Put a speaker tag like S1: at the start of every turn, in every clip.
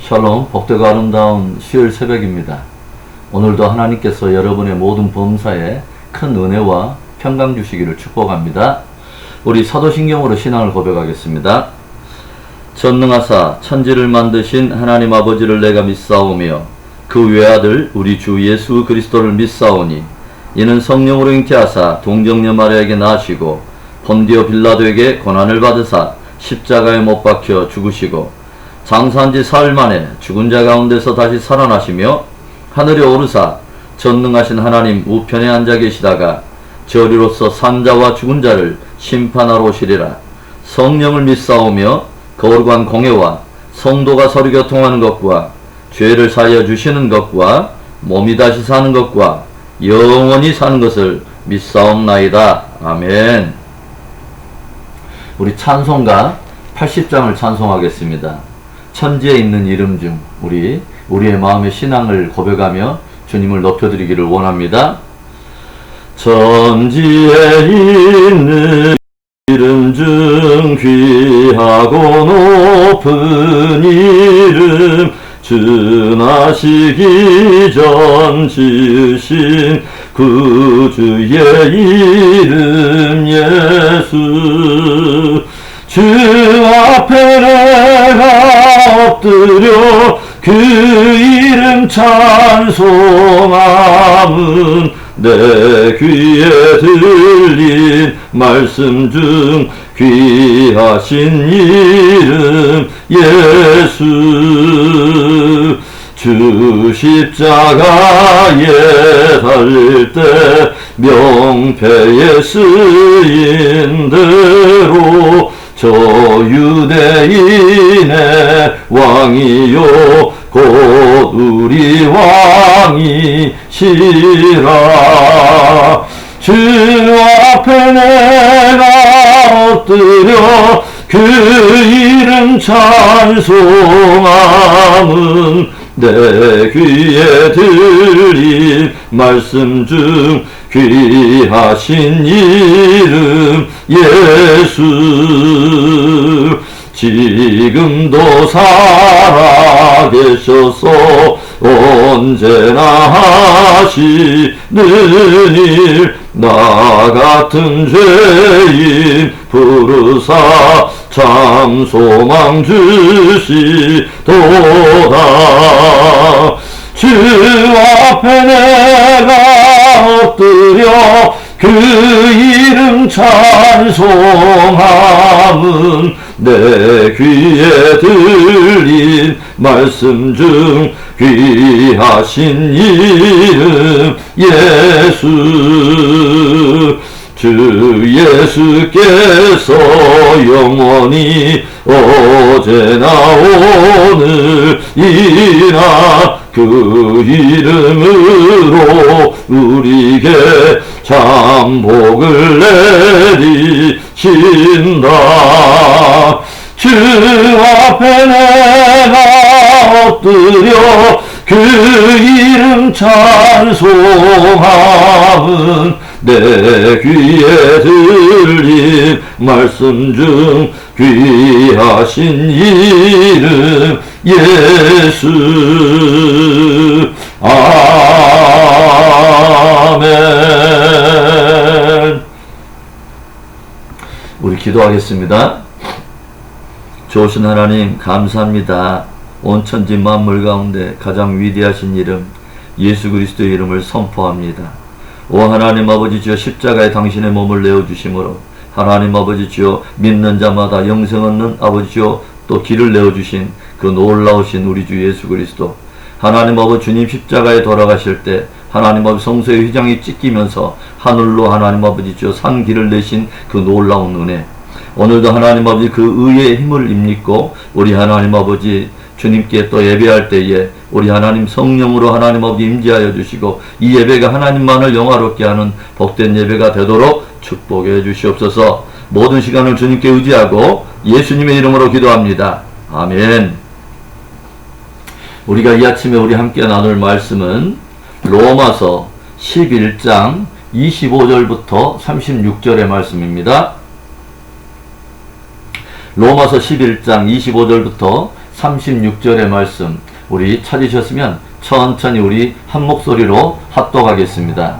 S1: 샬롬, 복되고 아름다운 수요일 새벽입니다. 오늘도 하나님께서 여러분의 모든 범사에 큰 은혜와 평강 주시기를 축복합니다. 우리 사도신경으로 신앙을 고백하겠습니다. 전능하사 천지를 만드신 하나님 아버지를 내가 믿사오며 그 외아들 우리 주 예수 그리스도를 믿사오니 이는 성령으로 잉태하사 동정녀 마리아에게 나시고 본디오 빌라도에게 고난을 받으사 십자가에 못 박혀 죽으시고 장사한 지 사흘 만에 죽은 자 가운데서 다시 살아나시며 하늘에 오르사 전능하신 하나님 우편에 앉아 계시다가 저리로서 산자와 죽은 자를 심판하러 오시리라. 성령을 믿사오며 거룩한 공회와 성도가 서로 교통하는 것과 죄를 사하여 주시는 것과 몸이 다시 사는 것과 영원히 사는 것을 믿사옵나이다. 아멘. 우리 찬송가 80장을 찬송하겠습니다. 천지에 있는 이름 중 우리의 마음의 신앙을 고백하며 주님을 높여드리기를 원합니다. 천지에 있는 이름 중 귀하고 높은 이름 주나시기 전 지으신 구주의 이름 예수 주 앞에 내가 엎드려 그 이름 찬송함은 내 귀에 들린 말씀 중 귀하신 이름 예수 주 십자가에 달릴 때 명패에 쓰인 대로 저 유대인의 왕이요 곧 우리 왕이시라. 주 앞에 내가 엎드려 그 이름 찬송함은 내 귀에 들린 말씀 중 귀하신 이름 예수 지금도 살아계셔서 언제나 하시는 일 나 같은 죄인 부르사 참 소망 주시도다. 주 앞에 내가 엎드려 그 이름 찬송함은 내 귀에 들린 말씀 중 귀하신 이름 예수 주 예수께서 영원히 어제나 오늘이나 그 이름으로 우리에게 참 복을 내리신다. 주 앞에 내가 엎드려 그 이름 찬송함은 내 귀에 들린 말씀 중 귀하신 이름 예수 아멘. 우리 기도하겠습니다. 좋으신 하나님 감사합니다. 온 천지 만물 가운데 가장 위대하신 이름 예수 그리스도의 이름을 선포합니다. 오 하나님 아버지 주여 십자가에 당신의 몸을 내어주심으로 하나님 아버지 주여 믿는 자마다 영생 얻는 아버지 주여 또 길을 내어주신 그 놀라우신 우리 주 예수 그리스도 하나님 아버지 주님 십자가에 돌아가실 때 하나님 아버지 성소의 휘장이 찢기면서 하늘로 하나님 아버지 주여 산 길을 내신 그 놀라운 은혜 오늘도 하나님 아버지 그 의의 힘을 입고 우리 하나님 아버지 주님께 또 예배할 때에 우리 하나님 성령으로 하나님 아버지 임재하여 주시고 이 예배가 하나님만을 영화롭게 하는 복된 예배가 되도록 축복해 주시옵소서. 모든 시간을 주님께 의지하고 예수님의 이름으로 기도합니다. 아멘. 우리가 이 아침에 우리 함께 나눌 말씀은 로마서 11장 25절부터 36절의 말씀입니다. 로마서 11장 25절부터 36절의 말씀 우리 찾으셨으면 천천히 우리 한 목소리로 합독하겠습니다.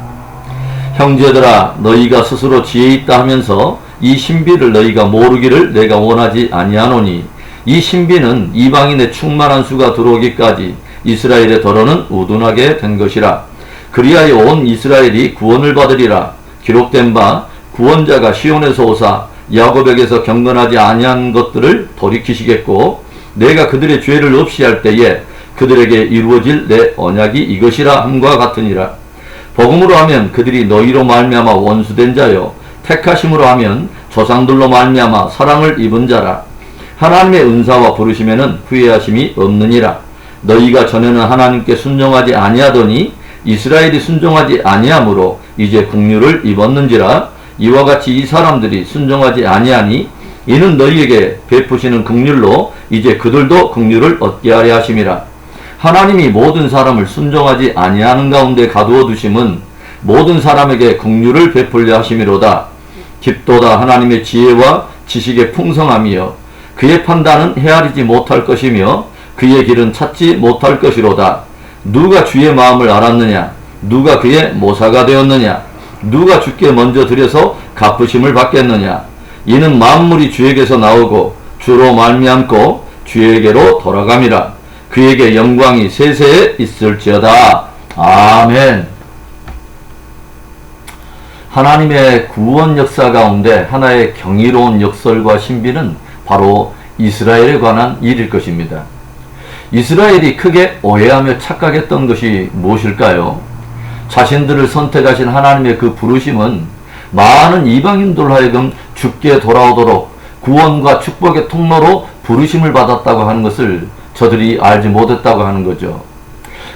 S1: 형제들아 너희가 스스로 지혜 있다 하면서 이 신비를 너희가 모르기를 내가 원하지 아니하노니 이 신비는 이방인의 충만한 수가 들어오기까지 이스라엘의 더러는 우둔하게 된 것이라. 그리하여 온 이스라엘이 구원을 받으리라. 기록된 바 구원자가 시온에서 오사 야곱에게서 경건하지 아니한 것들을 돌이키시겠고 내가 그들의 죄를 없이 할 때에 그들에게 이루어질 내 언약이 이것이라 함과 같으니라. 복음으로 하면 그들이 너희로 말미암아 원수된 자요 택하심으로 하면 조상들로 말미암아 사랑을 입은 자라. 하나님의 은사와 부르심에는 후회하심이 없느니라. 너희가 전에는 하나님께 순종하지 아니하더니 이스라엘이 순종하지 아니하므로 이제 긍휼을 입었는지라. 이와 같이 이 사람들이 순종하지 아니하니 이는 너희에게 베푸시는 긍휼로 이제 그들도 긍휼을 얻게 하려 하심이라. 하나님이 모든 사람을 순종하지 아니하는 가운데 가두어 두심은 모든 사람에게 긍휼을 베풀려 하심이로다. 깊도다 하나님의 지혜와 지식의 풍성함이여 그의 판단은 헤아리지 못할 것이며 그의 길은 찾지 못할 것이로다. 누가 주의 마음을 알았느냐? 누가 그의 모사가 되었느냐? 누가 주께 먼저 드려서 갚으심을 받겠느냐? 이는 만물이 주에게서 나오고 주로 말미암고 주에게로 돌아감이라. 그에게 영광이 세세에 있을지어다. 아멘. 하나님의 구원 역사 가운데 하나의 경이로운 역설과 신비는 바로 이스라엘에 관한 일일 것입니다. 이스라엘이 크게 오해하며 착각했던 것이 무엇일까요? 자신들을 선택하신 하나님의 그 부르심은 많은 이방인들 하여금 주께 돌아오도록 구원과 축복의 통로로 부르심을 받았다고 하는 것을 저들이 알지 못했다고 하는 거죠.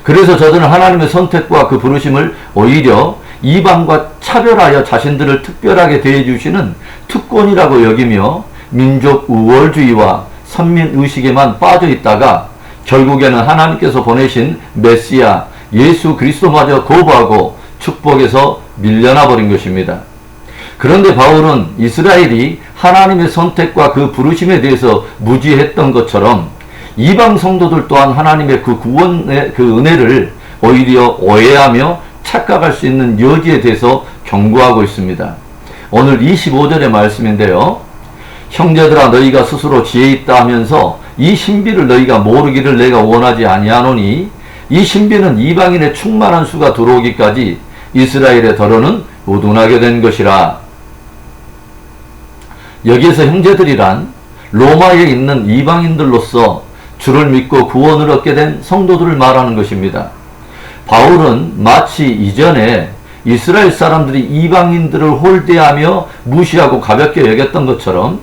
S1: 그래서 저들은 하나님의 선택과 그 부르심을 오히려 이방과 차별하여 자신들을 특별하게 대해주시는 특권이라고 여기며 민족 우월주의와 선민의식에만 빠져 있다가 결국에는 하나님께서 보내신 메시아 예수 그리스도마저 거부하고 축복에서 밀려나 버린 것입니다. 그런데 바울은 이스라엘이 하나님의 선택과 그 부르심에 대해서 무지했던 것처럼 이방 성도들 또한 하나님의 그 구원의 그 은혜를 오히려 오해하며 착각할 수 있는 여지에 대해서 경고하고 있습니다. 오늘 25절의 말씀인데요. 형제들아 너희가 스스로 지혜 있다 하면서 이 신비를 너희가 모르기를 내가 원하지 아니하노니 이 신비는 이방인의 충만한 수가 들어오기까지 이스라엘의 더러는 우둔하게 된 것이라. 여기에서 형제들이란 로마에 있는 이방인들로서 주를 믿고 구원을 얻게 된 성도들을 말하는 것입니다. 바울은 마치 이전에 이스라엘 사람들이 이방인들을 홀대하며 무시하고 가볍게 여겼던 것처럼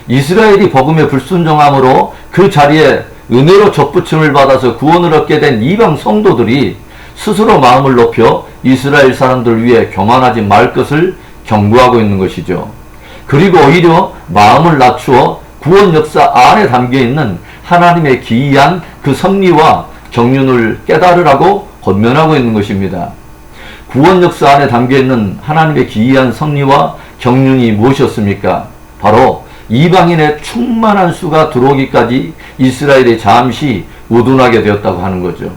S1: 이스라엘이 복음에 불순종함으로 그 자리에 은혜로 접붙임을 받아서 구원을 얻게 된 이방 성도들이 스스로 마음을 높여 이스라엘 사람들 위해 교만하지 말 것을 경고하고 있는 것이죠. 그리고 오히려 마음을 낮추어 구원 역사 안에 담겨있는 하나님의 기이한 그 섭리와 경륜을 깨달으라고 권면하고 있는 것입니다. 구원 역사 안에 담겨있는 하나님의 기이한 섭리와 경륜이 무엇이었습니까? 바로 이방인의 충만한 수가 들어오기까지 이스라엘이 잠시 우둔하게 되었다고 하는 거죠.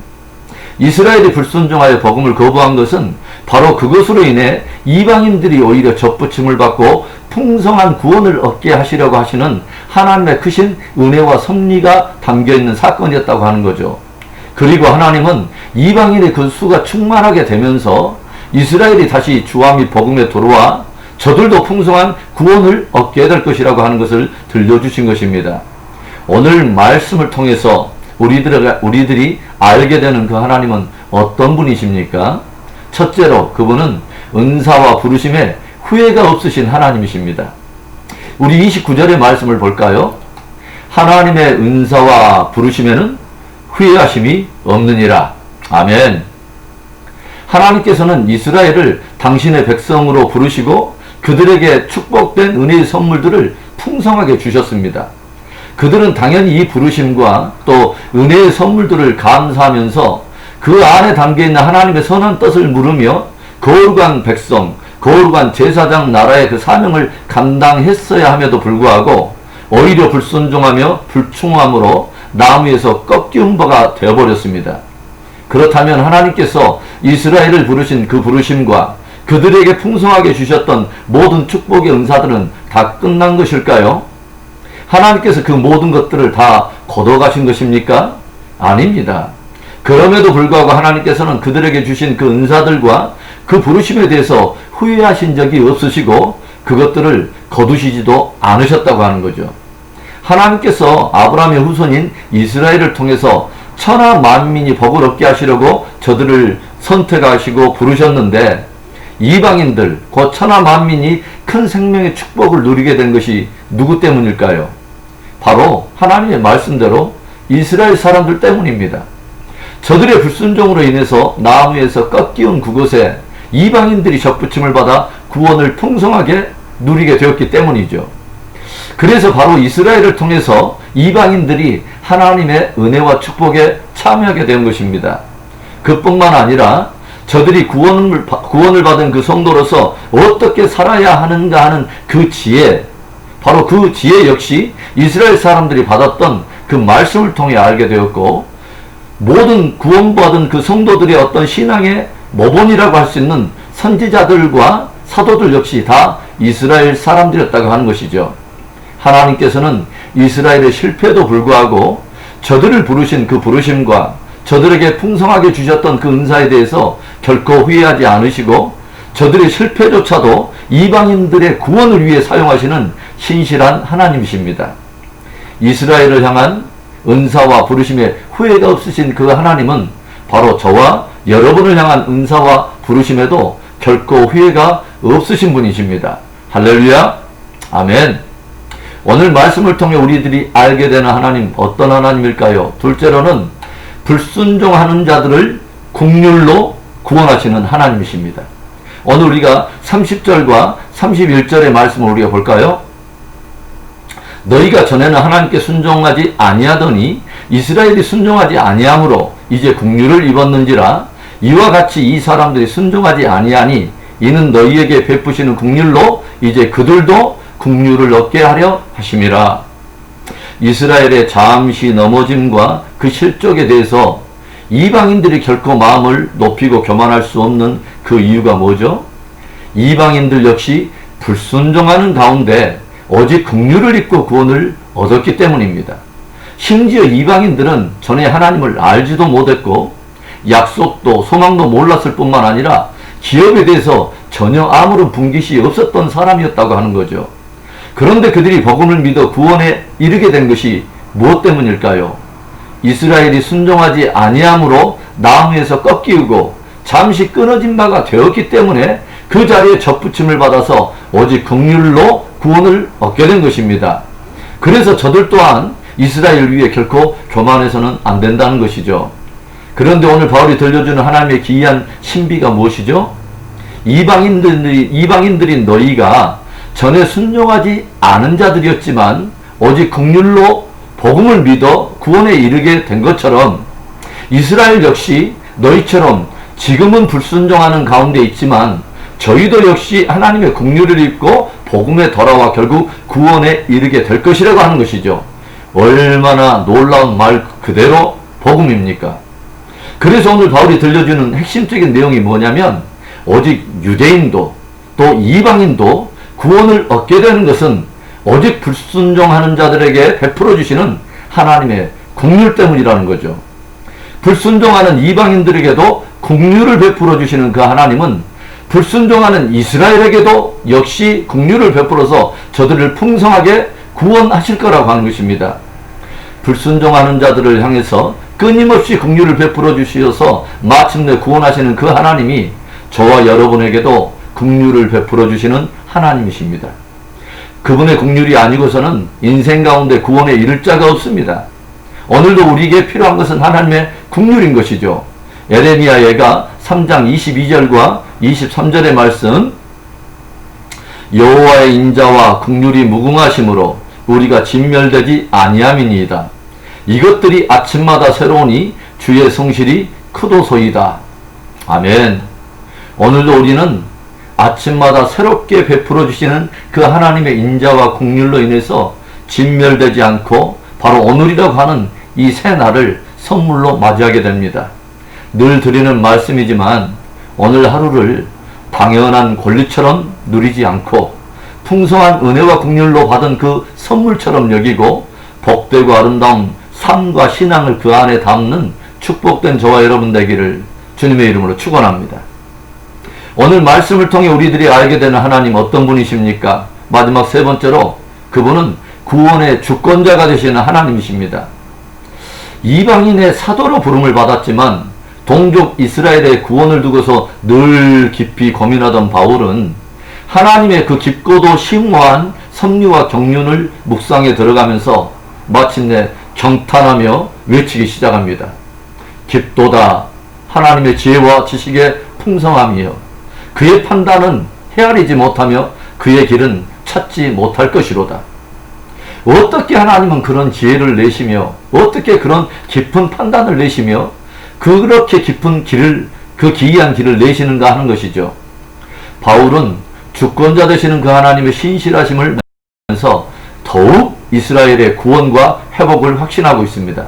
S1: 이스라엘이 불순종하여 복음을 거부한 것은 바로 그것으로 인해 이방인들이 오히려 접붙임을 받고 풍성한 구원을 얻게 하시려고 하시는 하나님의 크신 은혜와 섭리가 담겨있는 사건이었다고 하는 거죠. 그리고 하나님은 이방인의 그 수가 충만하게 되면서 이스라엘이 다시 주와 및 복음에 들어와 저들도 풍성한 구원을 얻게 될 것이라고 하는 것을 들려주신 것입니다. 오늘 말씀을 통해서 우리들이 알게 되는 그 하나님은 어떤 분이십니까? 첫째로 그분은 은사와 부르심에 후회가 없으신 하나님이십니다. 우리 29절의 말씀을 볼까요? 하나님의 은사와 부르심에는 후회하심이 없느니라. 아멘. 하나님께서는 이스라엘을 당신의 백성으로 부르시고 그들에게 축복된 은혜의 선물들을 풍성하게 주셨습니다. 그들은 당연히 이 부르심과 또 은혜의 선물들을 감사하면서 그 안에 담겨있는 하나님의 선한 뜻을 물으며 거룩한 백성, 거룩한 제사장 나라의 그 사명을 감당했어야 함에도 불구하고 오히려 불순종하며 불충함으로 나무에서 꺾이운 바가 되어버렸습니다. 그렇다면 하나님께서 이스라엘을 부르신 그 부르심과 그들에게 풍성하게 주셨던 모든 축복의 은사들은 다 끝난 것일까요? 하나님께서 그 모든 것들을 다 거둬가신 것입니까? 아닙니다. 그럼에도 불구하고 하나님께서는 그들에게 주신 그 은사들과 그 부르심에 대해서 후회하신 적이 없으시고 그것들을 거두시지도 않으셨다고 하는 거죠. 하나님께서 아브라함의 후손인 이스라엘을 통해서 천하 만민이 복을 얻게 하시려고 저들을 선택하시고 부르셨는데 이방인들, 곧 천하 만민이 큰 생명의 축복을 누리게 된 것이 누구 때문일까요? 바로 하나님의 말씀대로 이스라엘 사람들 때문입니다. 저들의 불순종으로 인해서 나무에서 꺾이운 그곳에 이방인들이 접붙임을 받아 구원을 풍성하게 누리게 되었기 때문이죠. 그래서 바로 이스라엘을 통해서 이방인들이 하나님의 은혜와 축복에 참여하게 된 것입니다. 그뿐만 아니라 저들이 구원을 받은 그 성도로서 어떻게 살아야 하는가 하는 그 지혜, 바로 그 지혜 역시 이스라엘 사람들이 받았던 그 말씀을 통해 알게 되었고, 모든 구원받은 그 성도들의 어떤 신앙의 모본이라고 할 수 있는 선지자들과 사도들 역시 다 이스라엘 사람들이었다고 하는 것이죠. 하나님께서는 이스라엘의 실패에도 불구하고 저들을 부르신 그 부르심과 저들에게 풍성하게 주셨던 그 은사에 대해서 결코 후회하지 않으시고 저들의 실패조차도 이방인들의 구원을 위해 사용하시는 신실한 하나님이십니다. 이스라엘을 향한 은사와 부르심에 후회가 없으신 그 하나님은 바로 저와 여러분을 향한 은사와 부르심에도 결코 후회가 없으신 분이십니다. 할렐루야, 아멘. 오늘 말씀을 통해 우리들이 알게 되는 하나님, 어떤 하나님일까요? 둘째로는 불순종하는 자들을 긍휼로 구원하시는 하나님이십니다. 오늘 우리가 30절과 31절의 말씀을 우리가 볼까요? 너희가 전에는 하나님께 순종하지 아니하더니 이스라엘이 순종하지 아니함으로 이제 긍휼을 입었는지라. 이와 같이 이 사람들이 순종하지 아니하니 이는 너희에게 베푸시는 긍휼로 이제 그들도 긍휼을 얻게 하려 하심이라. 이스라엘의 잠시 넘어짐과 그 실족에 대해서 이방인들이 결코 마음을 높이고 교만할 수 없는 그 이유가 뭐죠? 이방인들 역시 불순종하는 가운데 오직 긍휼을 입고 구원을 얻었기 때문입니다. 심지어 이방인들은 전에 하나님을 알지도 못했고 약속도 소망도 몰랐을 뿐만 아니라 기업에 대해서 전혀 아무런 분깃이 없었던 사람이었다고 하는 거죠. 그런데 그들이 복음을 믿어 구원에 이르게 된 것이 무엇 때문일까요? 이스라엘이 순종하지 아니함으로 나무에서 꺾이고 잠시 끊어진 바가 되었기 때문에 그 자리에 접붙임을 받아서 오직 긍휼로 구원을 얻게 된 것입니다. 그래서 저들 또한 이스라엘 위에 결코 교만해서는 안 된다는 것이죠. 그런데 오늘 바울이 들려주는 하나님의 기이한 신비가 무엇이죠? 이방인들인 너희가 전에 순종하지 않은 자들이었지만 오직 긍휼로 복음을 믿어 구원에 이르게 된 것처럼 이스라엘 역시 너희처럼 지금은 불순종하는 가운데 있지만 저희도 역시 하나님의 긍휼을 입고 복음에 돌아와 결국 구원에 이르게 될 것이라고 하는 것이죠. 얼마나 놀라운 말 그대로 복음입니까? 그래서 오늘 바울이 들려주는 핵심적인 내용이 뭐냐면 오직 유대인도 또 이방인도 구원을 얻게 되는 것은 오직 불순종하는 자들에게 베풀어 주시는 하나님의 긍휼 때문이라는 거죠. 불순종하는 이방인들에게도 긍휼을 베풀어 주시는 그 하나님은 불순종하는 이스라엘에게도 역시 긍휼을 베풀어서 저들을 풍성하게 구원하실 거라고 하는 것입니다. 불순종하는 자들을 향해서 끊임없이 긍휼을 베풀어 주셔서 마침내 구원하시는 그 하나님이 저와 여러분에게도 긍휼을 베풀어 주시는 하나님이십니다. 그분의 긍휼이 아니고서는 인생 가운데 구원에 이를 자가 없습니다. 오늘도 우리에게 필요한 것은 하나님의 긍휼인 것이죠. 에레미야 예가 3장 22절과 23절의 말씀, 여호와의 인자와 긍휼이 무궁하심으로 우리가 진멸되지 아니함이니이다. 이것들이 아침마다 새로우니 주의 성실이 크도소이다. 아멘. 오늘도 우리는 아침마다 새롭게 베풀어 주시는 그 하나님의 인자와 긍휼로 인해서 진멸되지 않고 바로 오늘이라고 하는 이 새날을 선물로 맞이하게 됩니다. 늘 드리는 말씀이지만 오늘 하루를 당연한 권리처럼 누리지 않고 풍성한 은혜와 긍휼로 받은 그 선물처럼 여기고 복되고 아름다운 삶과 신앙을 그 안에 담는 축복된 저와 여러분 되기를 주님의 이름으로 축원합니다. 오늘 말씀을 통해 우리들이 알게 되는 하나님 어떤 분이십니까? 마지막 세 번째로 그분은 구원의 주권자가 되시는 하나님이십니다. 이방인의 사도로 부름을 받았지만 동족 이스라엘의 구원을 두고서 늘 깊이 고민하던 바울은 하나님의 그 깊고도 심오한 섭리와 경륜을 묵상에 들어가면서 마침내 경탄하며 외치기 시작합니다. 깊도다 하나님의 지혜와 지식의 풍성함이요 그의 판단은 헤아리지 못하며 그의 길은 찾지 못할 것이로다. 어떻게 하나님은 그런 지혜를 내시며 어떻게 그런 깊은 판단을 내시며 그렇게 깊은 길을 그 기이한 길을 내시는가 하는 것이죠. 바울은 주권자 되시는 그 하나님의 신실하심을 면서 더욱 이스라엘의 구원과 회복을 확신하고 있습니다.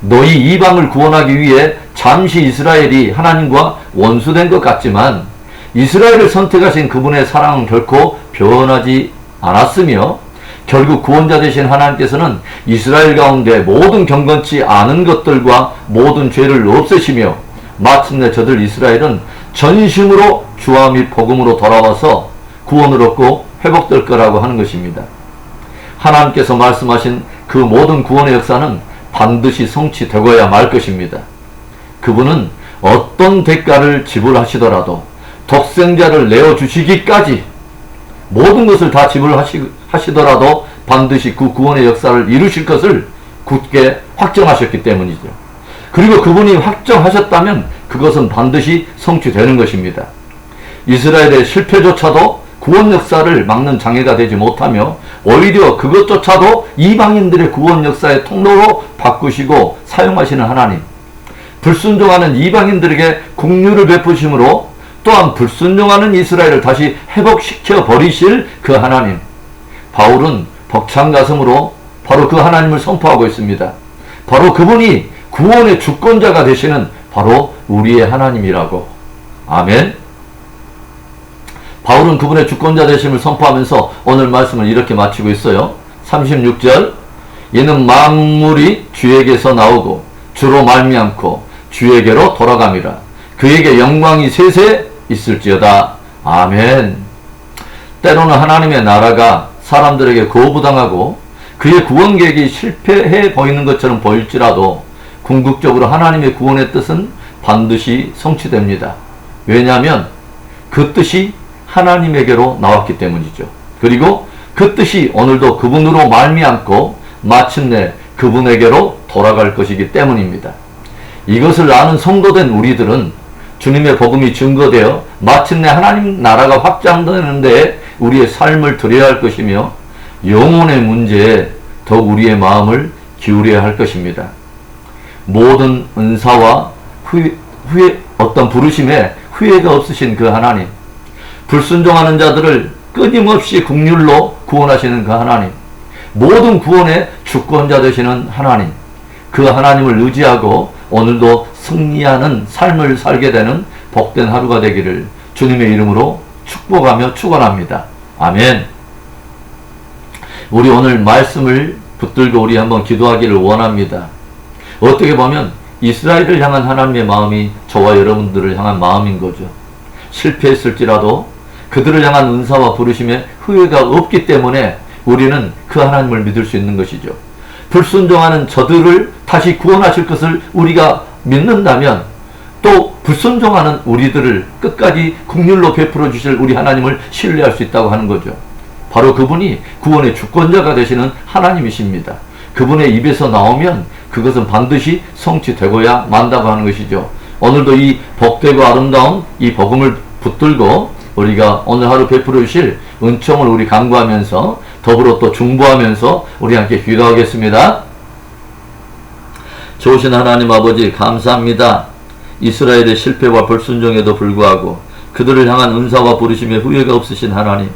S1: 너희 이방을 구원하기 위해 잠시 이스라엘이 하나님과 원수된 것 같지만 이스라엘을 선택하신 그분의 사랑은 결코 변하지 않았으며 결국 구원자 되신 하나님께서는 이스라엘 가운데 모든 경건치 않은 것들과 모든 죄를 없애시며 마침내 저들 이스라엘은 전심으로 주와 및 복음으로 돌아와서 구원을 얻고 회복될 거라고 하는 것입니다. 하나님께서 말씀하신 그 모든 구원의 역사는 반드시 성취되고야 말 것입니다. 그분은 어떤 대가를 지불하시더라도 독생자를 내어주시기까지 모든 것을 다 지불하시더라도 반드시 그 구원의 역사를 이루실 것을 굳게 확정하셨기 때문이죠. 그리고 그분이 확정하셨다면 그것은 반드시 성취되는 것입니다. 이스라엘의 실패조차도 구원 역사를 막는 장애가 되지 못하며 오히려 그것조차도 이방인들의 구원 역사의 통로로 바꾸시고 사용하시는 하나님, 불순종하는 이방인들에게 긍휼을 베푸심으로 또한 불순종하는 이스라엘을 다시 회복시켜 버리실 그 하나님, 바울은 벅찬 가슴으로 바로 그 하나님을 선포하고 있습니다. 바로 그분이 구원의 주권자가 되시는 바로 우리의 하나님이라고. 아멘. 바울은 그분의 주권자 되심을 선포하면서 오늘 말씀을 이렇게 마치고 있어요. 36절 이는 만물이 주에게서 나오고 주로 말미암고 주에게로 돌아감이라. 그에게 영광이 세세 있을지어다. 아멘. 때로는 하나님의 나라가 사람들에게 거부당하고 그의 구원 계획이 실패해 보이는 것처럼 보일지라도 궁극적으로 하나님의 구원의 뜻은 반드시 성취됩니다. 왜냐하면 그 뜻이 하나님에게로 나왔기 때문이죠. 그리고 그 뜻이 오늘도 그분으로 말미암고 마침내 그분에게로 돌아갈 것이기 때문입니다. 이것을 아는 성도된 우리들은 주님의 복음이 증거되어 마침내 하나님 나라가 확장되는 데 우리의 삶을 들여야 할 것이며 영혼의 문제에 더욱 우리의 마음을 기울여야 할 것입니다. 모든 은사와 어떤 부르심에 후회가 없으신 그 하나님, 불순종하는 자들을 끊임없이 긍휼로 구원하시는 그 하나님, 모든 구원의 주권자 되시는 하나님, 그 하나님을 의지하고 오늘도 승리하는 삶을 살게 되는 복된 하루가 되기를 주님의 이름으로 축복하며 축원합니다. 아멘. 우리 오늘 말씀을 붙들고 우리 한번 기도하기를 원합니다. 어떻게 보면 이스라엘을 향한 하나님의 마음이 저와 여러분들을 향한 마음인 거죠. 실패했을지라도 그들을 향한 은사와 부르심에 후회가 없기 때문에 우리는 그 하나님을 믿을 수 있는 것이죠. 불순종하는 저들을 다시 구원하실 것을 우리가 믿는다면 또 불순종하는 우리들을 끝까지 긍휼로 베풀어 주실 우리 하나님을 신뢰할 수 있다고 하는 거죠. 바로 그분이 구원의 주권자가 되시는 하나님이십니다. 그분의 입에서 나오면 그것은 반드시 성취되고야 만다고 하는 것이죠. 오늘도 이 복되고 아름다운 이 복음을 붙들고 우리가 오늘 하루 베풀어 주실 은총을 우리 간구하면서 더불어 또 중보하면서 우리 함께 기도하겠습니다. 좋으신 하나님 아버지 감사합니다. 이스라엘의 실패와 불순종에도 불구하고 그들을 향한 은사와 부르심에 후회가 없으신 하나님,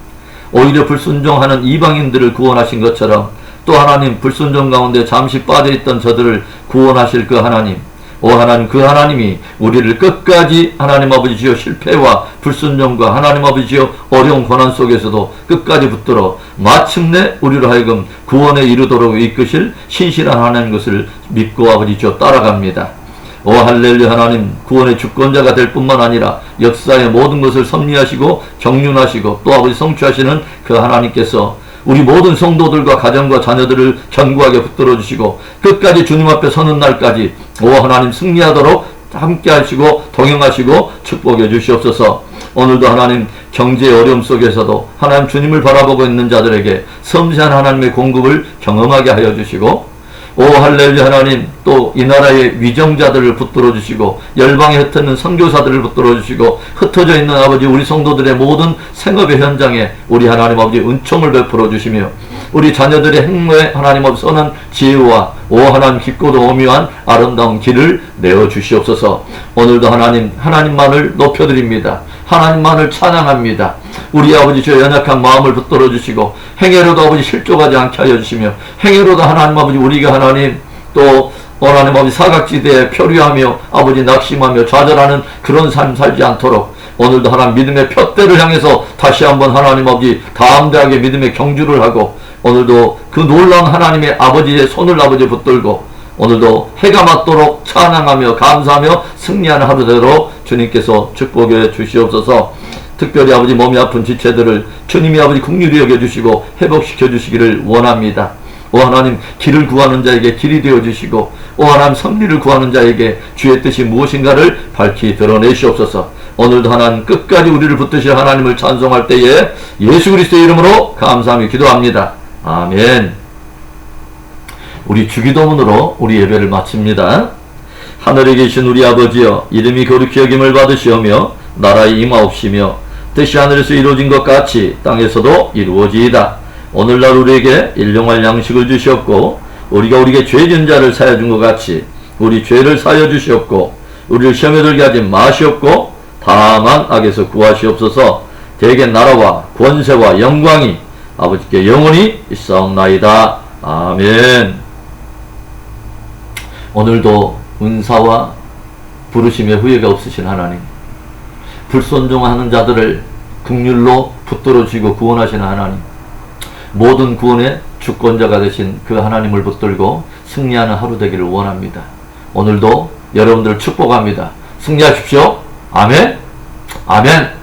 S1: 오히려 불순종하는 이방인들을 구원하신 것처럼 또 하나님 불순종 가운데 잠시 빠져있던 저들을 구원하실 그 하나님, 오 하나님, 그 하나님이 우리를 끝까지 하나님 아버지여 실패와 불순종과 하나님 아버지여 어려운 고난 속에서도 끝까지 붙들어 마침내 우리로 하여금 구원에 이르도록 이끄실 신실한 하나님 것을 믿고 아버지여 따라갑니다. 오 할렐루야. 하나님 구원의 주권자가 될 뿐만 아니라 역사의 모든 것을 섭리하시고 경륜하시고 또 아버지 성취하시는 그 하나님께서 우리 모든 성도들과 가정과 자녀들을 견고하게 붙들어 주시고 끝까지 주님 앞에 서는 날까지 오 하나님 승리하도록 함께 하시고 동행하시고 축복해 주시옵소서. 오늘도 하나님 경제의 어려움 속에서도 하나님 주님을 바라보고 있는 자들에게 섬세한 하나님의 공급을 경험하게 하여 주시고, 오 할렐루야. 하나님 또 이 나라의 위정자들을 붙들어 주시고 열방에 흩어있는 선교사들을 붙들어 주시고 흩어져 있는 아버지 우리 성도들의 모든 생업의 현장에 우리 하나님 아버지 은총을 베풀어 주시며 우리 자녀들의 행로에 하나님 아버지 선한 지혜와 오 하나님 깊고도 오묘한 아름다운 길을 내어 주시옵소서. 오늘도 하나님만을 높여드립니다. 하나님만을 찬양합니다. 우리 아버지 저 연약한 마음을 붙들어 주시고 행여로도 아버지 실족하지 않게 하여 주시며 행여로도 하나님 아버지 우리가 하나님 또 하나님 아버지 사각지대에 표류하며 아버지 낙심하며 좌절하는 그런 삶 살지 않도록 오늘도 하나님 믿음의 푯대를 향해서 다시 한번 하나님 아버지 담대하게 믿음의 경주를 하고 오늘도 그 놀라운 하나님의 아버지의 손을 아버지 붙들고 오늘도 해가 맞도록 찬양하며 감사하며 승리하는 하루 되도록 주님께서 축복해 주시옵소서. 특별히 아버지 몸이 아픈 지체들을 주님이 아버지 긍휼히 여겨주시고 회복시켜 주시기를 원합니다. 오 하나님 길을 구하는 자에게 길이 되어 주시고 오 하나님 섭리를 구하는 자에게 주의 뜻이 무엇인가를 밝히 드러내시옵소서. 오늘도 하나님 끝까지 우리를 붙드실 하나님을 찬송할 때에 예수 그리스도의 이름으로 감사하며 기도합니다. 아멘. 우리 주기도문으로 우리 예배를 마칩니다. 하늘에 계신 우리 아버지여, 이름이 거룩히 여김을 받으시오며 나라에 임하옵시며 뜻이 하늘에서 이루어진 것 같이 땅에서도 이루어지이다. 오늘날 우리에게 일용할 양식을 주시옵고 우리가 우리에게 죄 지은 자를 사하여 준 것 같이 우리 죄를 사하여 주시옵고 우리를 시험에 들게 하지 마시옵고 다만 악에서 구하시옵소서. 대개 나라와 권세와 영광이 아버지께 영원히 있사옵나이다. 아멘. 오늘도 은사와 부르심에 후회가 없으신 하나님, 불순종하는 자들을 긍휼로 붙들어 주시고 구원하시는 하나님, 모든 구원의 주권자가 되신 그 하나님을 붙들고 승리하는 하루 되기를 원합니다. 오늘도 여러분들을 축복합니다. 승리하십시오. 아멘. 아멘.